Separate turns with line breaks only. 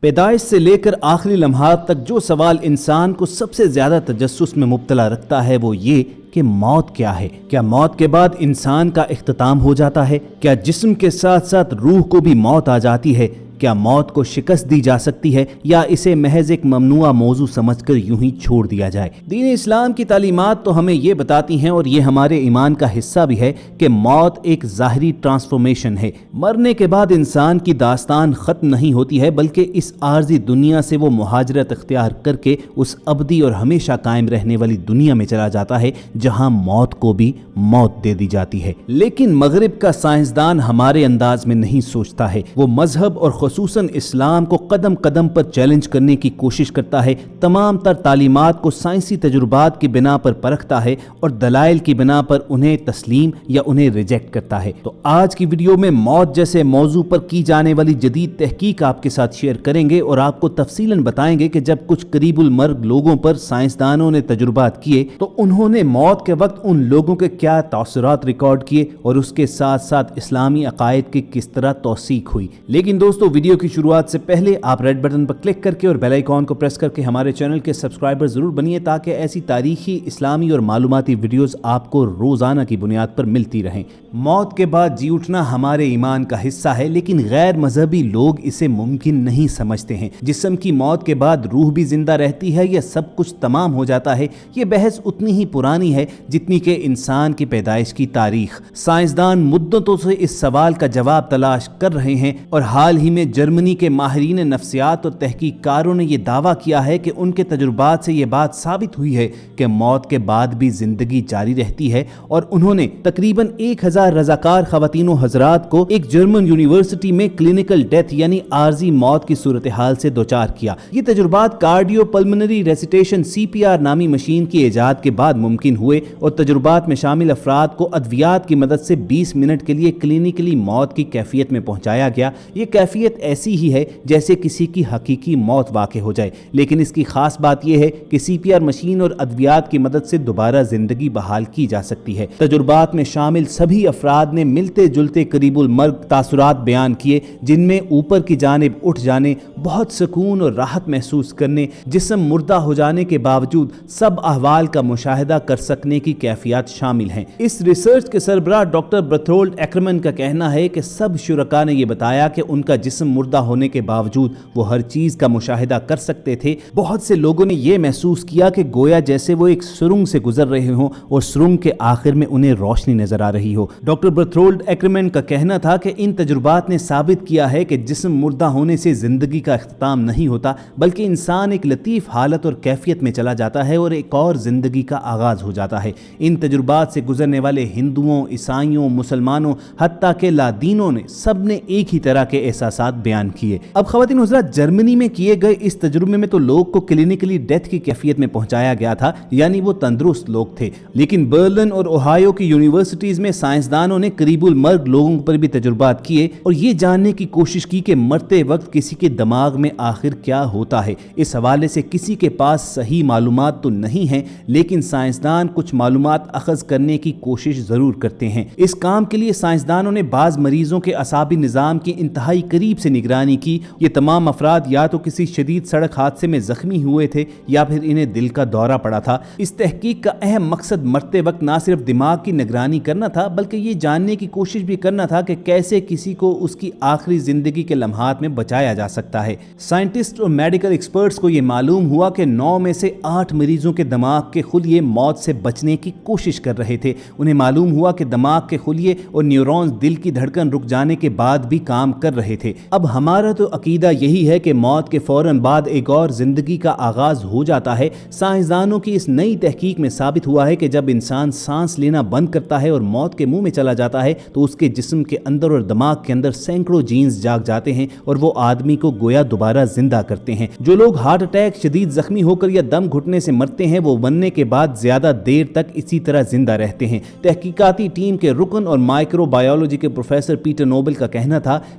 پیدائش سے لے کر آخری لمحات تک جو سوال انسان کو سب سے زیادہ تجسس میں مبتلا رکھتا ہے وہ یہ کہ موت کیا ہے؟ کیا موت کے بعد انسان کا اختتام ہو جاتا ہے؟ کیا جسم کے ساتھ ساتھ روح کو بھی موت آ جاتی ہے؟ کیا موت کو شکست دی جا سکتی ہے یا اسے محض ایک ممنوع موضوع سمجھ کر یوں ہی چھوڑ دیا جائے؟ دین اسلام کی تعلیمات تو ہمیں یہ بتاتی ہیں اور یہ ہمارے ایمان کا حصہ بھی ہے کہ موت ایک ظاہری ٹرانسفارمیشن ہے۔ مرنے کے بعد انسان کی داستان ختم نہیں ہوتی ہے بلکہ اس عارضی دنیا سے وہ مہاجرت اختیار کر کے اس ابدی اور ہمیشہ قائم رہنے والی دنیا میں چلا جاتا ہے جہاں موت کو بھی موت دے دی جاتی ہے۔ لیکن مغرب کا سائنسدان ہمارے انداز میں نہیں سوچتا ہے۔ وہ مذہب اور خصوصاً اسلام کو قدم قدم پر چیلنج کرنے کی کوشش کرتا ہے، تمام تر تعلیمات کو سائنسی تجربات کی بنا پر پرکھتا ہے اور دلائل کی بنا پر انہیں تسلیم یا انہیں ریجیکٹ کرتا ہے۔ تو آج کی ویڈیو میں موت جیسے موضوع پر کی جانے والی جدید تحقیق آپ کے ساتھ شیئر کریں گے اور آپ کو تفصیلاً بتائیں گے کہ جب کچھ قریب المرگ لوگوں پر سائنسدانوں نے تجربات کیے تو انہوں نے موت کے وقت ان لوگوں کے کیا تاثرات ریکارڈ کیے اور اس کے ساتھ ساتھ اسلامی عقائد کی کس طرح توثیق ہوئی۔ لیکن دوستو، ویڈیو کی شروعات سے پہلے آپ ریڈ بٹن پر کلک کر کے اور بیل آئیکن کو پریس کر کے ہمارے چینل کے سبسکرائبر ضرور بنیے تاکہ ایسی تاریخی، اسلامی اور معلوماتی ویڈیوز آپ کو روزانہ کی بنیاد پر ملتی رہیں۔ موت کے بعد جی اٹھنا ہمارے ایمان کا حصہ ہے، لیکن غیر مذہبی لوگ اسے ممکن نہیں سمجھتے ہیں۔ جسم کی موت کے بعد روح بھی زندہ رہتی ہے یا سب کچھ تمام ہو جاتا ہے؟ یہ بحث اتنی ہی پرانی ہے جتنی کہ انسان کی پیدائش کی تاریخ۔ سائنسدان مدتوں سے اس سوال کا جواب تلاش کر رہے ہیں اور حال ہی میں جرمنی کے ماہرین نفسیات اور تحقیق کاروں نے یہ دعویٰ کیا ہے کہ ان کے تجربات سے یہ بات ثابت ہوئی ہے کہ موت کے بعد بھی زندگی جاری رہتی ہے، اور انہوں نے تقریباً 1000 رضاکار خواتین و حضرات کو ایک جرمن یونیورسٹی میں کلینکل ڈیتھ یعنی عارضی موت کی صورتحال سے دوچار کیا۔ یہ تجربات کارڈیو پلمنری ریسیٹیشن CPR نامی مشین کی ایجاد کے بعد ممکن ہوئے، اور تجربات میں شامل افراد کو ادویات کی مدد سے 20 منٹ کے لیے کلینکلی موت کی کیفیت میں پہنچایا گیا۔ یہ کیفیت ایسی ہی ہے جیسے کسی کی حقیقی موت واقع ہو جائے، لیکن اس کی خاص بات یہ ہے کہ CPR مشین اور ادویات کی مدد سے دوبارہ زندگی بحال کی جا سکتی ہے۔ تجربات میں شامل سبھی افراد نے ملتے جلتے قریب المرگ تاثرات بیان کیے، جن میں اوپر کی جانب اٹھ جانے، بہت سکون اور راحت محسوس کرنے، جسم مردہ ہو جانے کے باوجود سب احوال کا مشاہدہ کر سکنے کی کیفیات شامل ہیں۔ اس ریسرچ کے سربراہ ڈاکٹر برتھولڈ ایکرمن کا کہنا ہے کہ سب شرکاء نے یہ بتایا کہ ان کا جسم مردہ ہونے کے باوجود وہ ہر چیز کا مشاہدہ کر سکتے تھے۔ بہت سے لوگوں نے یہ محسوس کیا کہ گویا جیسے وہ ایک سرنگ سے گزر رہے ہوں اور سرنگ کے آخر میں انہیں روشنی نظر آ رہی ہو۔ ڈاکٹر برتھولڈ ایکرمن کا کہنا تھا کہ ان تجربات نے ثابت کیا ہے کہ جسم مردہ ہونے سے زندگی کا اختتام نہیں ہوتا، بلکہ انسان ایک لطیف حالت اور کیفیت میں چلا جاتا ہے اور ایک اور زندگی کا آغاز ہو جاتا ہے۔ ان تجربات سے گزرنے والے ہندوؤں، عیسائیوں، مسلمانوں، حتیٰ کہ لادینوں نے سب نے ایک ہی طرح کے احساسات بیان کیے۔ اب خواتین حضرات، جرمنی میں کیے گئے اس تجربے میں تو لوگ کو کلینکلی ڈیتھ کی کیفیت میں پہنچایا گیا تھا، یعنی وہ تندرست لوگ تھے، لیکن برلن اور اوہایو کی یونیورسٹیز میں سائنسدانوں نے قریب المرگ لوگوں پر بھی تجربات کیے اور یہ جاننے کی کوشش کی کہ مرتے وقت کسی کے دماغ میں آخر کیا ہوتا ہے۔ اس حوالے سے کسی کے پاس صحیح معلومات تو نہیں ہیں، لیکن سائنسدان کچھ معلومات اخذ کرنے کی کوشش ضرور کرتے ہیں۔ اس کام کے لیے سائنسدانوں نے بعض مریضوں کے اعصابی نظام کی انتہائی قریب سے نگرانی کی۔ یہ تمام افراد یا تو کسی شدید سڑک حادثے میں زخمی ہوئے تھے یا پھر انہیں دل کا دورہ پڑا تھا۔ اس تحقیق کا اہم مقصد مرتے وقت نہ صرف دماغ کی نگرانی کرنا تھا بلکہ یہ جاننے کی کوشش بھی کرنا تھا کہ کیسے کسی کو اس کی آخری زندگی کے لمحات میں بچایا جا سکتا ہے۔ سائنٹسٹ اور میڈیکل ایکسپرٹس کو یہ معلوم ہوا کہ 9 میں سے 8 مریضوں کے دماغ کے خلیے موت سے بچنے کی کوشش کر رہے تھے۔ انہیں معلوم ہوا کہ دماغ کے خلیے اور نیورونز دل کی دھڑکن رک جانے کے بعد بھی کام کر رہے تھے۔ اب ہمارا تو عقیدہ یہی ہے کہ موت کے فوراً بعد ایک اور زندگی کا آغاز ہو جاتا ہے۔ سائنسدانوں کی اس نئی تحقیق میں ثابت ہوا ہے کہ جب انسان سانس لینا بند کرتا ہے اور موت کے منہ میں چلا جاتا ہے تو اس کے جسم کے اندر اور دماغ کے اندر سینکڑوں جینز جاگ جاتے ہیں اور وہ آدمی کو گویا دوبارہ زندہ کرتے ہیں۔ جو لوگ ہارٹ اٹیک، شدید زخمی ہو کر یا دم گھٹنے سے مرتے ہیں وہ مرنے کے بعد زیادہ دیر تک اسی طرح زندہ رہتے ہیں۔ تحقیقاتی ٹیم کے رکن اور مائکرو بایولوجی کے پروفیسر پیٹر نوبل کا کہنا تھا